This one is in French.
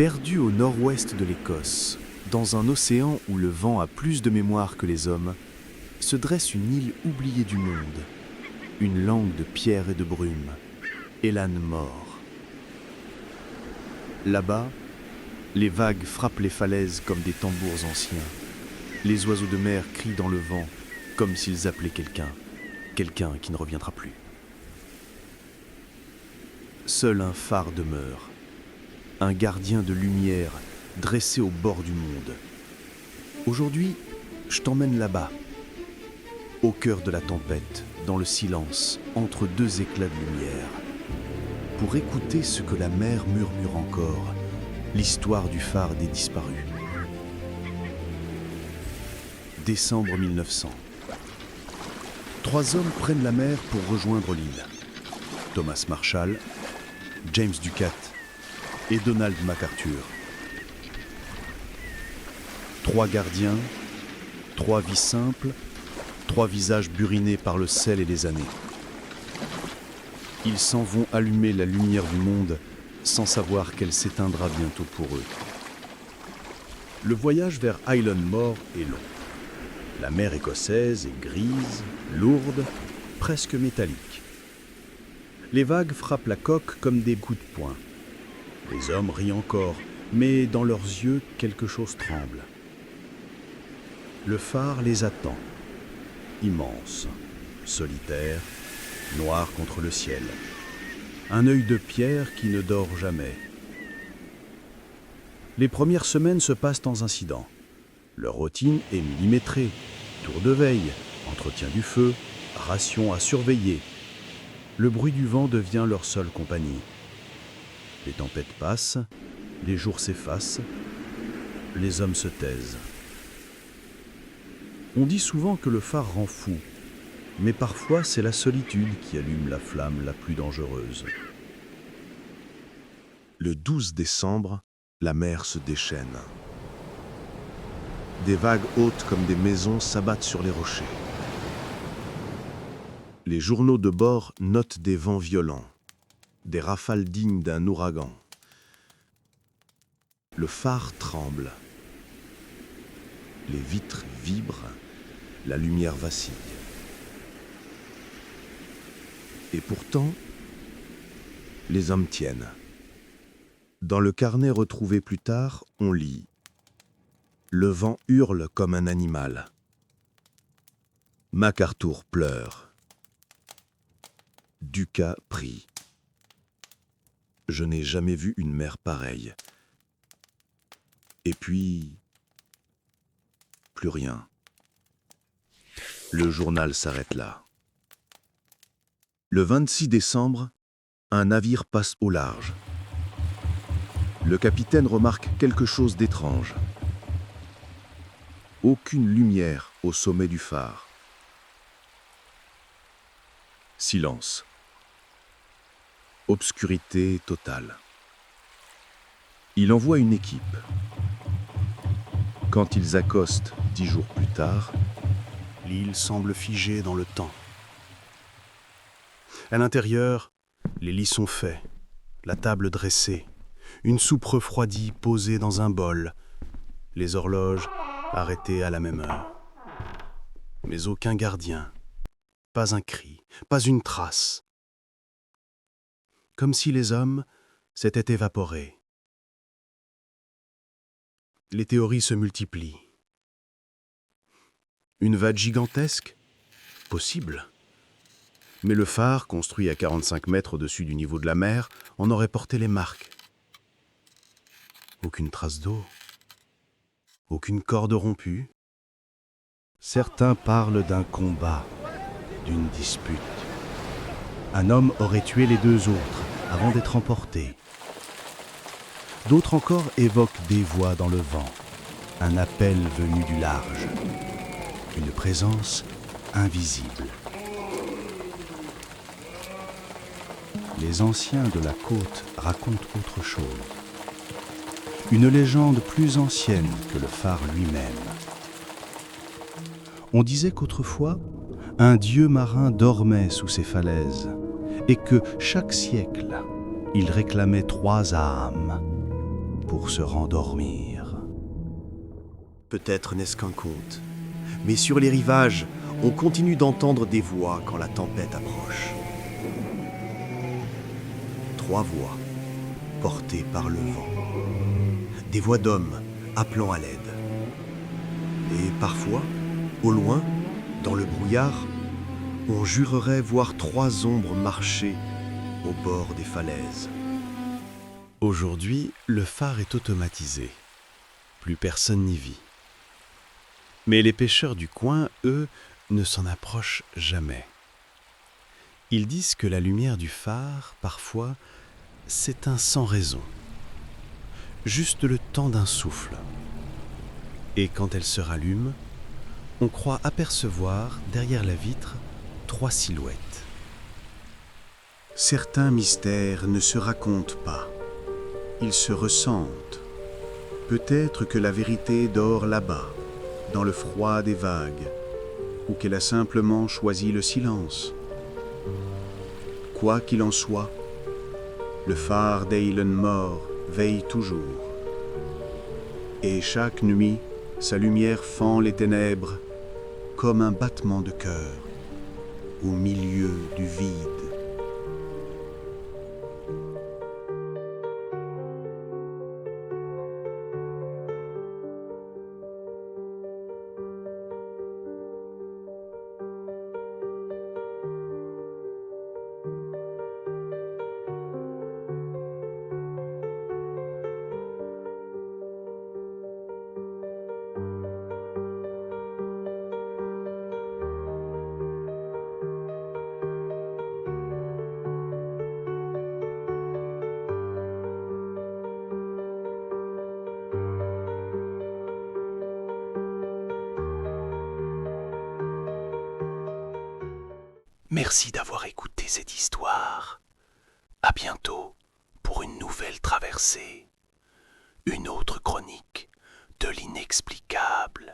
Perdu au nord-ouest de l'Écosse, dans un océan où le vent a plus de mémoire que les hommes, se dresse une île oubliée du monde, une langue de pierre et de brume, Élan Mor. Là-bas, les vagues frappent les falaises comme des tambours anciens. Les oiseaux de mer crient dans le vent comme s'ils appelaient quelqu'un qui ne reviendra plus. Seul un phare demeure, un gardien de lumière dressé au bord du monde. Aujourd'hui, je t'emmène là-bas, au cœur de la tempête, dans le silence, entre deux éclats de lumière, pour écouter ce que la mer murmure encore, l'histoire du phare des disparus. Décembre 1900. 3 hommes prennent la mer pour rejoindre l'île. Thomas Marshall, James Ducat et Donald MacArthur. 3 gardiens, 3 vies simples, 3 visages burinés par le sel et les années. Ils s'en vont allumer la lumière du monde sans savoir qu'elle s'éteindra bientôt pour eux. Le voyage vers Élan Mor est long. La mer écossaise est grise, lourde, presque métallique. Les vagues frappent la coque comme des coups de poing. Les hommes rient encore, mais dans leurs yeux, quelque chose tremble. Le phare les attend, immense, solitaire, noir contre le ciel. Un œil de pierre qui ne dort jamais. Les premières semaines se passent sans incident. Leur routine est millimétrée. Tour de veille, entretien du feu, ration à surveiller. Le bruit du vent devient leur seule compagnie. Les tempêtes passent, les jours s'effacent, les hommes se taisent. On dit souvent que le phare rend fou, mais parfois c'est la solitude qui allume la flamme la plus dangereuse. Le 12 décembre, la mer se déchaîne. Des vagues hautes comme des maisons s'abattent sur les rochers. Les journaux de bord notent des vents violents, des rafales dignes d'un ouragan. Le phare tremble. Les vitres vibrent, la lumière vacille. Et pourtant, les hommes tiennent. Dans le carnet retrouvé plus tard, on lit « Le vent hurle comme un animal. MacArthur pleure. Ducat prie. Je n'ai jamais vu une mer pareille. Et puis, plus rien. Le journal s'arrête là. Le 26 décembre, un navire passe au large. Le capitaine remarque quelque chose d'étrange. Aucune lumière au sommet du phare. Silence. Obscurité totale. Il envoie une équipe. Quand ils accostent 10 jours plus tard, l'île semble figée dans le temps. À l'intérieur, les lits sont faits, la table dressée, une soupe refroidie posée dans un bol, les horloges arrêtées à la même heure. Mais aucun gardien, pas un cri, pas une trace. Comme si les hommes s'étaient évaporés. Les théories se multiplient. Une vague gigantesque? Possible. Mais le phare, construit à 45 mètres au-dessus du niveau de la mer, en aurait porté les marques. Aucune trace d'eau. Aucune corde rompue. Certains parlent d'un combat, d'une dispute. Un homme aurait tué les 2 autres avant d'être emporté. D'autres encore évoquent des voix dans le vent, un appel venu du large, une présence invisible. Les anciens de la côte racontent autre chose. Une légende plus ancienne que le phare lui-même. On disait qu'autrefois, un dieu marin dormait sous ces falaises et que chaque siècle, il réclamait 3 âmes pour se rendormir. Peut-être n'est-ce qu'un conte, mais sur les rivages, on continue d'entendre des voix quand la tempête approche. 3 voix, portées par le vent. Des voix d'hommes appelant à l'aide. Et parfois, au loin, dans le brouillard, on jurerait voir 3 ombres marcher au bord des falaises. Aujourd'hui, le phare est automatisé. Plus personne n'y vit. Mais les pêcheurs du coin, eux, ne s'en approchent jamais. Ils disent que la lumière du phare, parfois, s'éteint sans raison. Juste le temps d'un souffle. Et quand elle se rallume, on croit apercevoir, derrière la vitre, 3 silhouettes. Certains mystères ne se racontent pas. Ils se ressentent. Peut-être que la vérité dort là-bas, dans le froid des vagues, ou qu'elle a simplement choisi le silence. Quoi qu'il en soit, le phare d'Eilen Mor veille toujours. Et chaque nuit, sa lumière fend les ténèbres comme un battement de cœur au milieu du vide. Merci d'avoir écouté cette histoire. À bientôt pour une nouvelle traversée, une autre chronique de l'inexplicable.